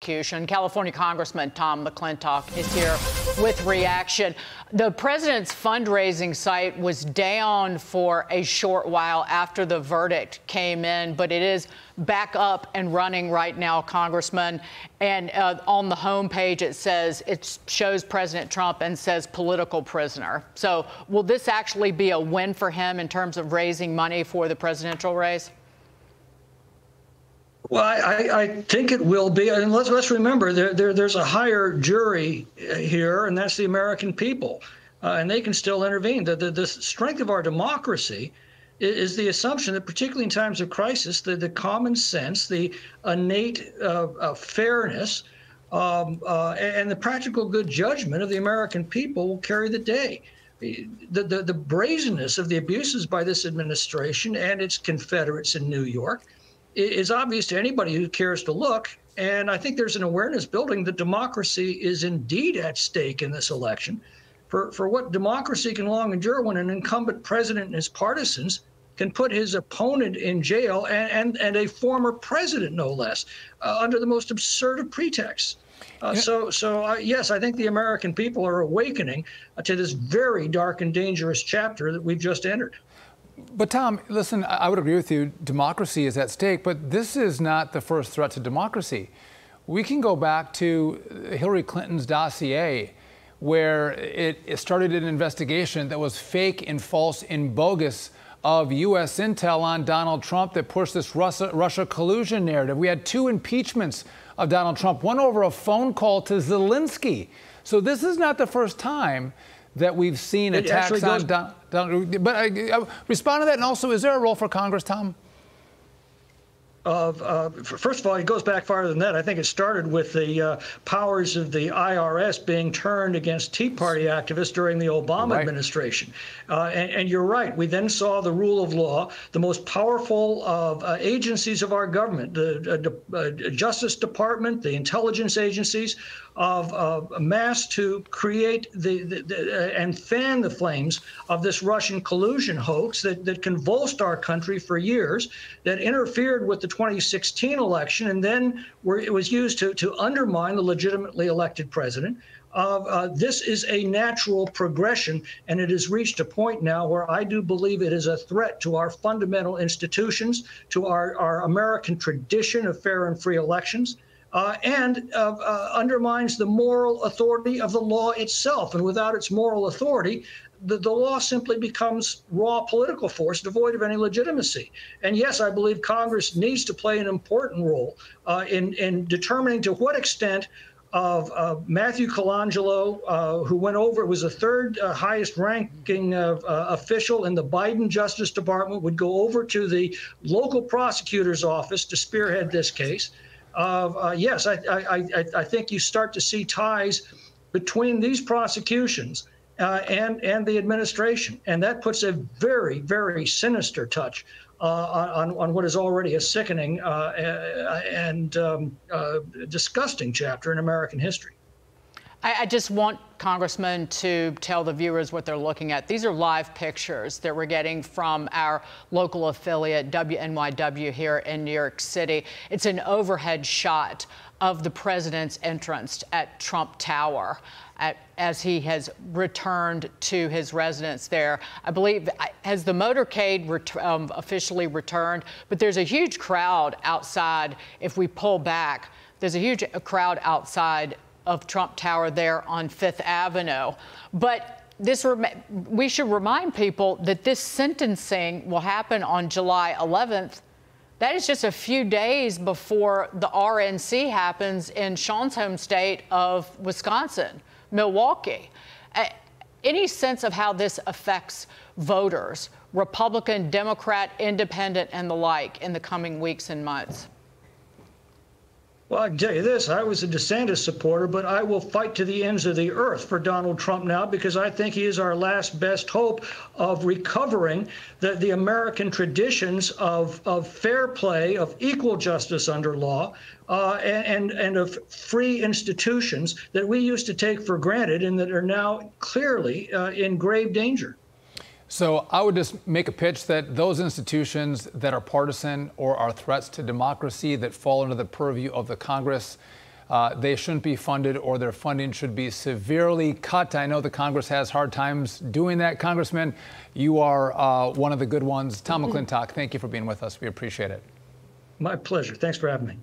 prosecution. California Congressman Tom McClintock is here with reaction. The president's fundraising site was down for a short while after the verdict came in, but it is back up and running right now, Congressman. And on the homepage, it shows President Trump and says political prisoner. So will this actually be a win for him in terms of raising money for the presidential race? Well, I think it will be. And let's remember, there's a higher jury here, and that's the American people. And they can still intervene. The strength of our democracy is the assumption that, particularly in times of crisis, the common sense, the innate fairness, and the practical good judgment of the American people will carry the day. The brazenness of the abuses by this administration and its confederates in New York is obvious to anybody who cares to look. And I think there's an awareness building that democracy is indeed at stake in this election. For what democracy can long endure when an incumbent president and his partisans can put his opponent in jail and a former president, no less, under the most absurd of pretexts. Yes, I think the American people are awakening to this very dark and dangerous chapter that we've just entered. But Tom, listen, I would agree with you. Democracy is at stake, but this is not the first threat to democracy. We can go back to Hillary Clinton's dossier, where it started an investigation that was fake and false and bogus of U.S. intel on Donald Trump that pushed this Russia collusion narrative. We had 2 impeachments of Donald Trump, one over a phone call to Zelensky. So this is not the first time that we've seen attacks on Donald. But respond to that. And also, is there a role for Congress, Tom? First of all, it goes back farther than that. I think it started with the powers of the IRS being turned against Tea Party activists during the Obama administration. And you're right. We then saw the rule of law, the most powerful of agencies of our government, the Justice Department, the intelligence agencies, of mass to create and fan the flames of this Russian collusion hoax that convulsed our country for years, that interfered with the 2016 election, and then it was used to undermine the legitimately elected president. This is a natural progression, and it has reached a point now where I do believe it is a threat to our fundamental institutions, to our American tradition of fair and free elections. And undermines the moral authority of the law itself. And without its moral authority, the law simply becomes raw political force devoid of any legitimacy. And yes, I believe Congress needs to play an important role in determining to what extent Matthew Colangelo, who went over, was the 3rd highest ranking official in the Biden Justice Department, would go over to the local prosecutor's office to spearhead this case. Yes, I think you start to see ties between these prosecutions and the administration, and that puts a very, very sinister touch on what is already a sickening and disgusting chapter in American history. I just want Congressman to tell the viewers what they're looking at. These are live pictures that we're getting from our local affiliate, WNYW, here in New York City. It's an overhead shot of the president's entrance at Trump Tower as he has returned to his residence there. I believe, has the motorcade officially returned? But there's a huge crowd outside. If we pull back, there's a huge crowd outside of Trump Tower there on 5th Avenue. But we should remind people that this sentencing will happen on July 11th. That is just a few days before the RNC happens in Sean's home state of Wisconsin, Milwaukee. Any sense of how this affects voters, Republican, Democrat, Independent, and the like in the coming weeks and months? Well, I can tell you this, I was a DeSantis supporter, but I will fight to the ends of the earth for Donald Trump now, because I think he is our last best hope of recovering the American traditions of fair play, of equal justice under law, and of free institutions that we used to take for granted and that are now clearly in grave danger. So I would just make a pitch that those institutions that are partisan or are threats to democracy that fall under the purview of the Congress, they shouldn't be funded, or their funding should be severely cut. I know the Congress has hard times doing that. Congressman, you are one of the good ones. Tom McClintock, thank you for being with us. We appreciate it. My pleasure. Thanks for having me.